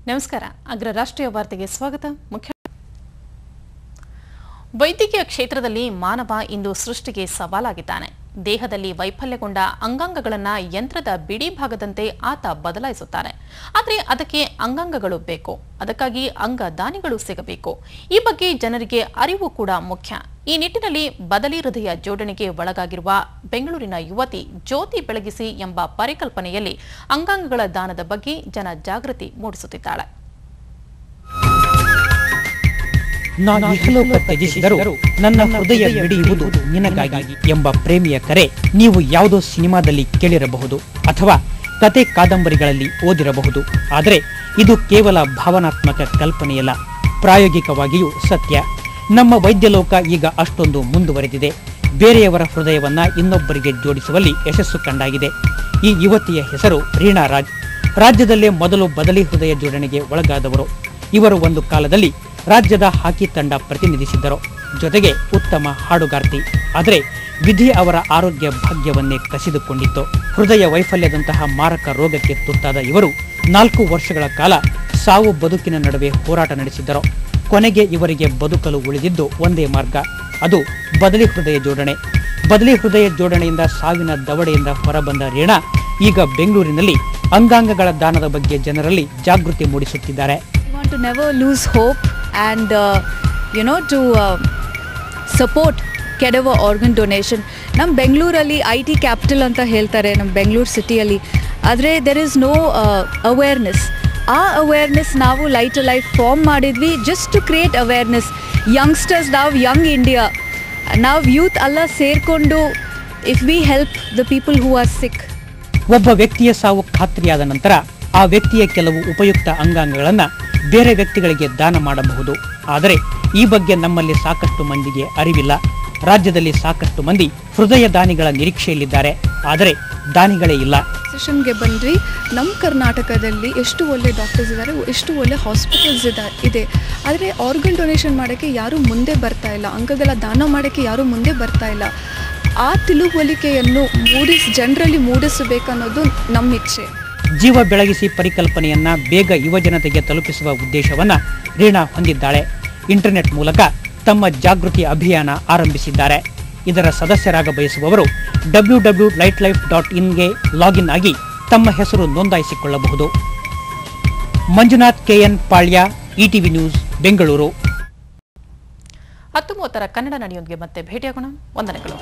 ನಮಸ್ಕಾರ. ಅಗ್ರ ರಾಷ್ಟ್ರೀಯ ವಾರ್ತೆಗೆ ಸ್ವಾಗತ. ಮುಖ್ಯ ವೈದ್ಯಕೀಯ ಕ್ಷೇತ್ರದಲ್ಲಿ ಮಾನವ ಇಂದು ಸೃಷ್ಟಿಗೆ ಸವಾಲಾಗಿದ್ದಾನೆ. ದೇಹದಲ್ಲಿ ವೈಫಲ್ಯಗೊಂಡ ಅಂಗಾಂಗಗಳನ್ನು ಯಂತ್ರದ ಬಿಡಿ ಭಾಗದಂತೆ ಆತ ಬದಲಾಯಿಸುತ್ತಾನೆ. ಆದರೆ ಅದಕ್ಕೆ ಅಂಗಾಂಗಗಳು ಬೇಕು. ಅದಕ್ಕಾಗಿ ಅಂಗದಾನಿಗಳು ಸಿಗಬೇಕು. ಈ ಬಗ್ಗೆ ಜನರಿಗೆ ಅರಿವು ಕೂಡ ಮುಖ್ಯ. ಈ ನಿಟ್ಟಿನಲ್ಲಿ ಬದಲಿ ಹೃದಯ ಜೋಡಣೆಗೆ ಒಳಗಾಗಿರುವ ಬೆಂಗಳೂರಿನ ಯುವತಿ ಜ್ಯೋತಿ ಬೆಳಗಿಸಿ ಎಂಬ ಪರಿಕಲ್ಪನೆಯಲ್ಲಿ ಅಂಗಾಂಗಗಳ ದಾನದ ಬಗ್ಗೆ ಜನ ಜಾಗೃತಿ ಮೂಡಿಸುತ್ತಿದ್ದಾಳೆ. ನಾನು ಇಹಲೋಕ ತ್ಯಜಿಸಿದರೂ ನನ್ನ ಹೃದಯ ಮಿಡಿಯುವುದು ನಿನಗಾಗಿ ಎಂಬ ಪ್ರೇಮಿಯ ಕರೆ ನೀವು ಯಾವುದೋ ಸಿನಿಮಾದಲ್ಲಿ ಕೇಳಿರಬಹುದು ಅಥವಾ ಕತೆ ಕಾದಂಬರಿಗಳಲ್ಲಿ ಓದಿರಬಹುದು. ಆದರೆ ಇದು ಕೇವಲ ಭಾವನಾತ್ಮಕ ಕಲ್ಪನೆಯಲ್ಲ, ಪ್ರಾಯೋಗಿಕವಾಗಿಯೂ ಸತ್ಯ. ನಮ್ಮ ವೈದ್ಯಲೋಕ ಈಗ ಅಷ್ಟೊಂದು ಮುಂದುವರೆದಿದೆ. ಬೇರೆಯವರ ಹೃದಯವನ್ನ ಇನ್ನೊಬ್ಬರಿಗೆ ಜೋಡಿಸುವಲ್ಲಿ ಯಶಸ್ಸು ಕಂಡಾಗಿದೆ. ಈ ಯುವತಿಯ ಹೆಸರು ರೀನಾ ರಾಜ್. ರಾಜ್ಯದಲ್ಲೇ ಮೊದಲು ಬದಲಿ ಹೃದಯ ಜೋಡಣೆಗೆ ಒಳಗಾದವರು ಇವರು. ಒಂದು ಕಾಲದಲ್ಲಿ ರಾಜ್ಯದ ಹಾಕಿ ತಂಡ ಪ್ರತಿನಿಧಿಸಿದ್ದರು. ಜೊತೆಗೆ ಉತ್ತಮ ಹಾಡುಗಾರ್ತಿ. ಆದರೆ ವಿಧಿ ಅವರ ಆರೋಗ್ಯ ಭಾಗ್ಯವನ್ನೇ ಕಸಿದುಕೊಂಡಿತ್ತು. ಹೃದಯ ವೈಫಲ್ಯದಂತಹ ಮಾರಕ ರೋಗಕ್ಕೆ ತುತ್ತಾದ ಇವರು 4 ವರ್ಷಗಳ ಕಾಲ ಸಾವು ಬದುಕಿನ ನಡುವೆ ಹೋರಾಟ ನಡೆಸಿದ್ದರು. ಕೊನೆಗೆ ಇವರಿಗೆ ಬದುಕಲು ಉಳಿದಿದ್ದು ಒಂದೇ ಮಾರ್ಗ, ಅದು ಬದಲಿ ಹೃದಯ ಜೋಡಣೆ. ಬದಲಿ ಹೃದಯ ಜೋಡಣೆಯಿಂದ ಸಾವಿನ ದವಡೆಯಿಂದ ಹೊರಬಂದ ರೀನಾ ಈಗ ಬೆಂಗಳೂರಿನಲ್ಲಿ ಅಂಗಾಂಗಗಳ ದಾನದ ಬಗ್ಗೆ ಜನರಲ್ಲಿ ಜಾಗೃತಿ ಮೂಡಿಸುತ್ತಿದ್ದಾರೆ. To never lose hope and to support cadaver organ donation. ನಮ್ಮ ಬೆಂಗಳೂರಲ್ಲಿ IT ಕ್ಯಾಪಿಟಲ್ ಅಂತ ಹೇಳ್ತಾರೆ ನಮ್ಮ ಬೆಂಗಳೂರು ಸಿಟಿಯಲ್ಲಿ. ಆದರೆ there is no awareness. ಆ ಅವೇರ್ನೆಸ್ ನಾವು ಲೈಟ್ ಟು ಲೈಫ್ ಫಾರ್ಮ್ ಮಾಡಿದ್ವಿ just to create awareness. Youngsters, ನಾವು ಯಂಗ್ ಇಂಡಿಯಾ, ನಾವು ಯೂತ್ ಎಲ್ಲ ಸೇರಿಕೊಂಡು if we help the people who are sick. ಒಬ್ಬ ವ್ಯಕ್ತಿಯ ಸಾವು ಖಾತ್ರಿಯಾದ ನಂತರ ಆ ವ್ಯಕ್ತಿಯ ಕೆಲವು ಉಪಯುಕ್ತ ಅಂಗಾಂಗಗಳನ್ನು ಬೇರೆ ವ್ಯಕ್ತಿಗಳಿಗೆ ದಾನ ಮಾಡಬಹುದು. ಆದರೆ ಈ ಬಗ್ಗೆ ನಮ್ಮಲ್ಲಿ ಸಾಕಷ್ಟು ಮಂದಿಗೆ ಅರಿವಿಲ್ಲ. ರಾಜ್ಯದಲ್ಲಿ ಸಾಕಷ್ಟು ಮಂದಿ ಹೃದಯ ದಾನಿಗಳ ನಿರೀಕ್ಷೆಯಲ್ಲಿದ್ದಾರೆ, ಆದರೆ ದಾನಿಗಳೇ ಇಲ್ಲ. ಸೆಷನ್ಗೆ ಬಂದ್ವಿ. ನಮ್ಮ ಕರ್ನಾಟಕದಲ್ಲಿ ಎಷ್ಟು ಒಳ್ಳೆ ಡಾಕ್ಟರ್ಸ್ ಇದ್ದಾರೆ, ಎಷ್ಟು ಒಳ್ಳೆ ಹಾಸ್ಪಿಟಲ್ಸ್ ಇದೆ. ಆದರೆ ಆರ್ಗನ್ ಡೊನೇಷನ್ ಮಾಡೋಕ್ಕೆ ಯಾರೂ ಮುಂದೆ ಬರ್ತಾ ಇಲ್ಲ, ಅಂಗಗಳ ದಾನ ಮಾಡೋಕ್ಕೆ ಯಾರೂ ಮುಂದೆ ಬರ್ತಾ ಇಲ್ಲ. ಆ ತಿಳುವಳಿಕೆಯನ್ನು ಜನರಲ್ಲಿ ಮೂಡಿಸಬೇಕನ್ನೋದು ನಮ್ಮ ಇಚ್ಛೆ. ಜೀವ ಬೆಳಗಿಸಿ ಪರಿಕಲ್ಪನೆಯನ್ನ ಬೇಗ ಯುವಜನತೆಗೆ ತಲುಪಿಸುವ ಉದ್ದೇಶವನ್ನ ರೀನಾ ಹೊಂದಿದ್ದಾಳೆ. ಇಂಟರ್ನೆಟ್ ಮೂಲಕ ತಮ್ಮ ಜಾಗೃತಿ ಅಭಿಯಾನ ಆರಂಭಿಸಿದ್ದಾರೆ. ಇದರ ಸದಸ್ಯರಾಗ ಬಯಸುವವರು www.lightlife.in ಗೆ ಲಾಗಿನ್ ಆಗಿ ತಮ್ಮ ಹೆಸರು ನೋಂದಾಯಿಸಿಕೊಳ್ಳಬಹುದು. ಮಂಜುನಾಥ್ KN ಪಾಳ್ಯ, ETV ನ್ಯೂಸ್, ಬೆಂಗಳೂರು. 10:30 ಕನ್ನಡ ನಡೆಯೊಂದಿಗೆ ಮತ್ತೆ ಭೇಟಿಯಾಗೋಣ. ವಂದನೆಗಳು.